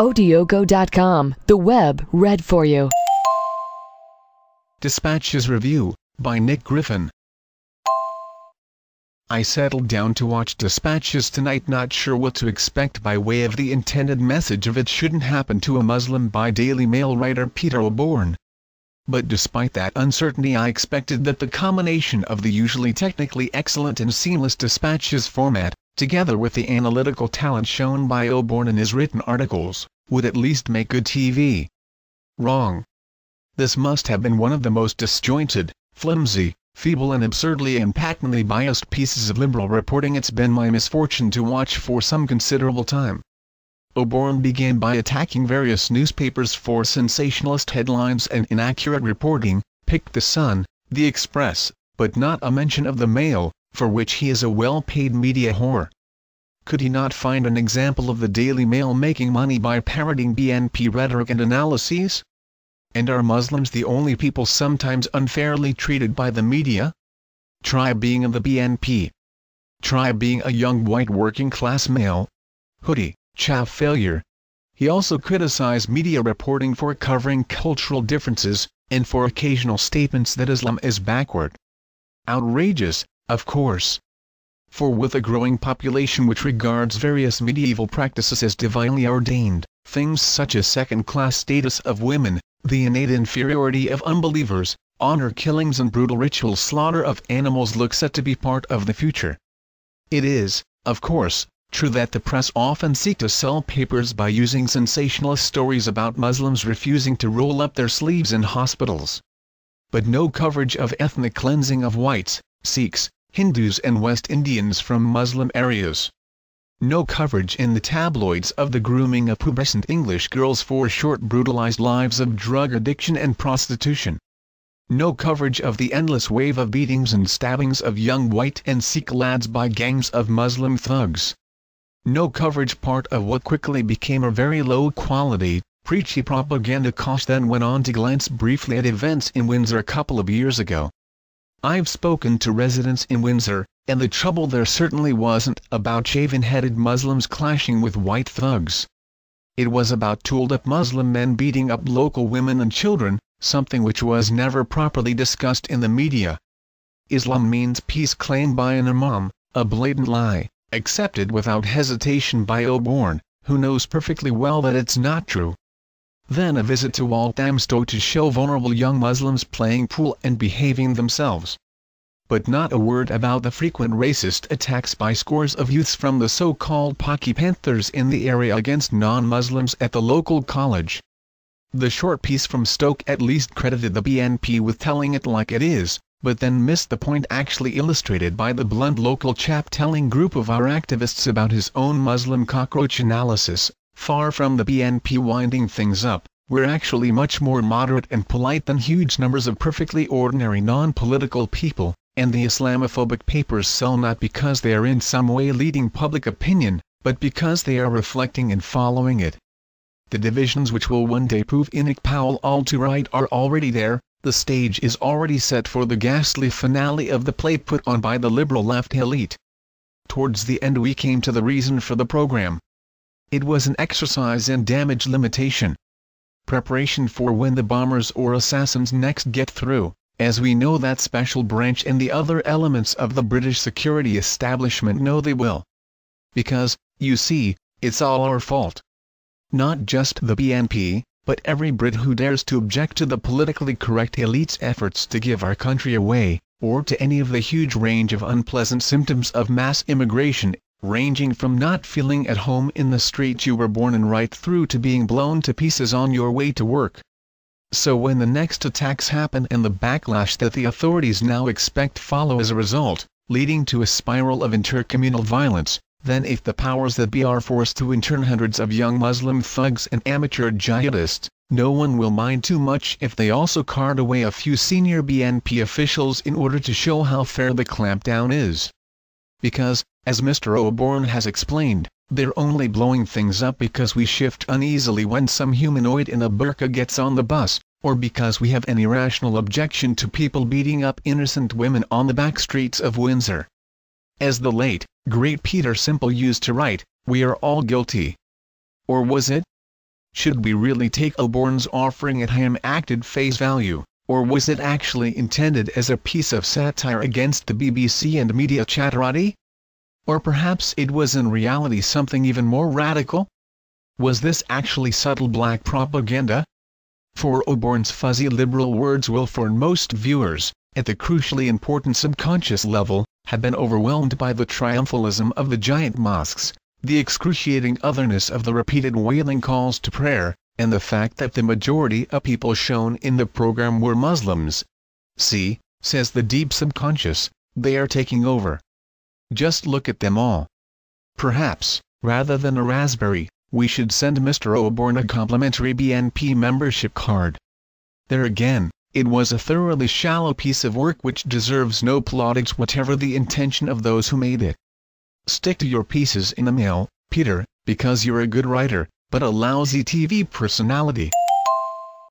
Odiogo.com, the web read for you. Dispatches Review, by Nick Griffin. I settled down to watch Dispatches tonight, not sure what to expect by way of the intended message of "It Shouldn't Happen to a Muslim" by Daily Mail writer Peter Oborne. But despite that uncertainty, I expected that the combination of the usually technically excellent and seamless Dispatches format, together with the analytical talent shown by Oborne in his written articles, would at least make good TV. Wrong. This must have been one of the most disjointed, flimsy, feeble and absurdly and patently biased pieces of liberal reporting it's been my misfortune to watch for some considerable time. Oborne began by attacking various newspapers for sensationalist headlines and inaccurate reporting, picked The Sun, The Express, but not a mention of the Mail, for which he is a well-paid media whore. Could he not find an example of the Daily Mail making money by parroting BNP rhetoric and analyses? And are Muslims the only people sometimes unfairly treated by the media? Try being in the BNP. Try being a young white working-class male. Hoodie, chaff failure. He also criticized media reporting for covering cultural differences, and for occasional statements that Islam is backward. Outrageous, of course. For with a growing population which regards various medieval practices as divinely ordained, things such as second-class status of women, the innate inferiority of unbelievers, honor killings and brutal ritual slaughter of animals look set to be part of the future. It is, of course, true that the press often seek to sell papers by using sensationalist stories about Muslims refusing to roll up their sleeves in hospitals. But no coverage of ethnic cleansing of whites, Sikhs, Hindus and West Indians from Muslim areas. No coverage in the tabloids of the grooming of pubescent English girls for short brutalized lives of drug addiction and prostitution. No coverage of the endless wave of beatings and stabbings of young white and Sikh lads by gangs of Muslim thugs. No coverage part of what quickly became a very low-quality, preachy propaganda Koch then went on to glance briefly at events in Windsor a couple of years ago. I've spoken to residents in Windsor, and the trouble there certainly wasn't about shaven-headed Muslims clashing with white thugs. It was about tooled-up Muslim men beating up local women and children, something which was never properly discussed in the media. Islam means peace claimed by an imam, a blatant lie, accepted without hesitation by Oborne, who knows perfectly well that it's not true. Then a visit to Walthamstow to show vulnerable young Muslims playing pool and behaving themselves. But not a word about the frequent racist attacks by scores of youths from the so-called Paki Panthers in the area against non-Muslims at the local college. The short piece from Stoke at least credited the BNP with telling it like it is, but then missed the point actually illustrated by the blunt local chap telling group of our activists about his own Muslim cockroach analysis. Far from the BNP winding things up, we're actually much more moderate and polite than huge numbers of perfectly ordinary non-political people, and the Islamophobic papers sell not because they are in some way leading public opinion, but because they are reflecting and following it. The divisions which will one day prove Enoch Powell all too right are already there. The stage is already set for the ghastly finale of the play put on by the liberal left elite. Towards the end we came to the reason for the program. It was an exercise in damage limitation. Preparation for when the bombers or assassins next get through, as we know that special branch and the other elements of the British security establishment know they will. Because, you see, it's all our fault. Not just the BNP, but every Brit who dares to object to the politically correct elite's efforts to give our country away, or to any of the huge range of unpleasant symptoms of mass immigration, ranging from not feeling at home in the street you were born in right through to being blown to pieces on your way to work. So when the next attacks happen and the backlash that the authorities now expect follow as a result, leading to a spiral of intercommunal violence, then if the powers that be are forced to intern hundreds of young Muslim thugs and amateur jihadists, no one will mind too much if they also cart away a few senior BNP officials in order to show how fair the clampdown is. Because, as Mr. Oborne has explained, they're only blowing things up because we shift uneasily when some humanoid in a burqa gets on the bus, or because we have an irrational objection to people beating up innocent women on the back streets of Windsor. As the late, great Peter Simple used to write, we are all guilty. Or was it? Should we really take Oborne's offering at ham-acted face value, or was it actually intended as a piece of satire against the BBC and media chatterati? Or perhaps it was in reality something even more radical? Was this actually subtle black propaganda? For Oborne's fuzzy liberal words will for most viewers, at the crucially important subconscious level, have been overwhelmed by the triumphalism of the giant mosques, the excruciating otherness of the repeated wailing calls to prayer, and the fact that the majority of people shown in the program were Muslims. See, says the deep subconscious, they are taking over. Just look at them all. Perhaps, rather than a raspberry, we should send Mr. Oborne a complimentary BNP membership card. There again, it was a thoroughly shallow piece of work which deserves no plaudits whatever the intention of those who made it. Stick to your pieces in the mail, Peter, because you're a good writer, but a lousy TV personality.